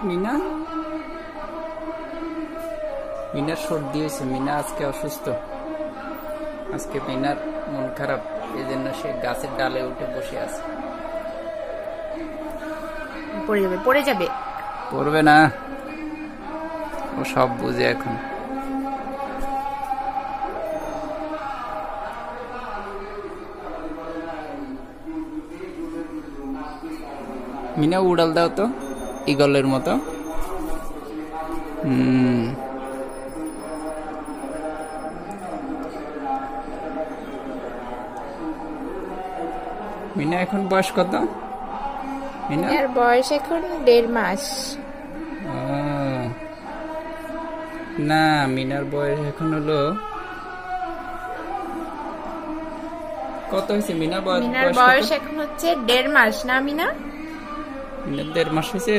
মিনা মিনার সর্দি হয়েছে। মিনা আজকে অসুস্থ। আজকে মিনার মন খারাপ, এই জন্য সে গাছের ডালে উঠে বসে আছে। পড়ে যাবে। পড়বে না, ও সব বুঝে এখন। মিনা উড়াল দাও তো ইগলের মতো। মিনা এখন বয়স কত? মিনার বয়স এখন 1.5 মাস। না, মিনার বয়স এখন হলো কত হয়েছে? মিনার বয়স এখন হচ্ছে 1.5 মাস। না মিনার 1.5 মাস হয়েছে।